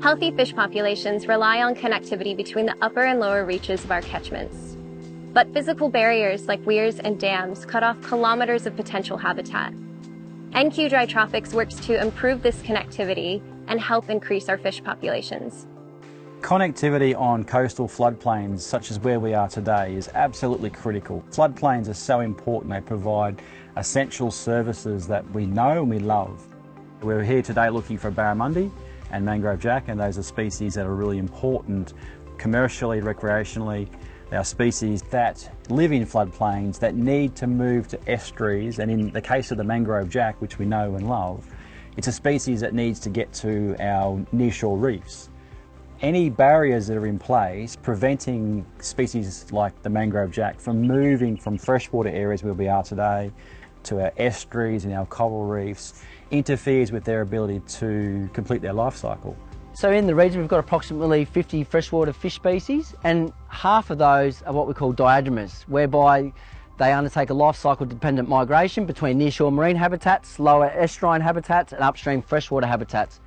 Healthy fish populations rely on connectivity between the upper and lower reaches of our catchments. But physical barriers like weirs and dams cut off kilometers of potential habitat. NQ Dry Tropics works to improve this connectivity and help increase our fish populations. Connectivity on coastal floodplains, such as where we are today, is absolutely critical. Floodplains are so important. They provide essential services that we know and we love. We're here today looking for barramundi and mangrove jack, and those are species that are really important commercially, recreationally. They are species that live in floodplains that need to move to estuaries, and in the case of the mangrove jack, which we know and love, it's a species that needs to get to our nearshore reefs. Any barriers that are in place preventing species like the mangrove jack from moving from freshwater areas where we are today to our estuaries and our coral reefs interferes with their ability to complete their life cycle. So in the region we've got approximately 50 freshwater fish species, and half of those are what we call diadromous, whereby they undertake a life cycle dependent migration between nearshore marine habitats, lower estuarine habitats and upstream freshwater habitats.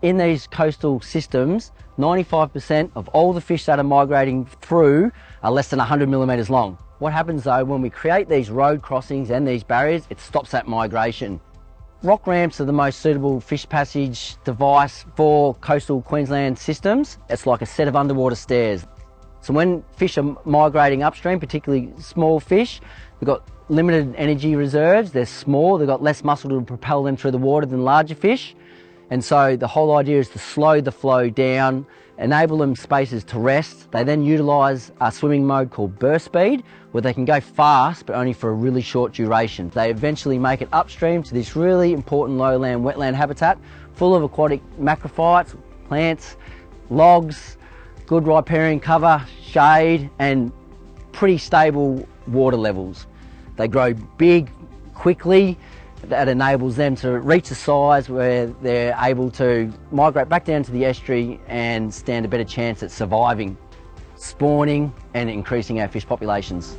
In these coastal systems, 95% of all the fish that are migrating through are less than 100 millimetres long. What happens though, when we create these road crossings and these barriers, it stops that migration. Rock ramps are the most suitable fish passage device for coastal Queensland systems. It's like a set of underwater stairs. So when fish are migrating upstream, particularly small fish, they've got limited energy reserves, they're small, they've got less muscle to propel them through the water than larger fish. And so the whole idea is to slow the flow down, enable them spaces to rest. They then utilise a swimming mode called burst speed, where they can go fast but only for a really short duration. They eventually make it upstream to this really important lowland wetland habitat full of aquatic macrophytes, plants, logs, good riparian cover, shade and pretty stable water levels. They grow big quickly. That enables them to reach a size where they're able to migrate back down to the estuary and stand a better chance at surviving, spawning and increasing our fish populations.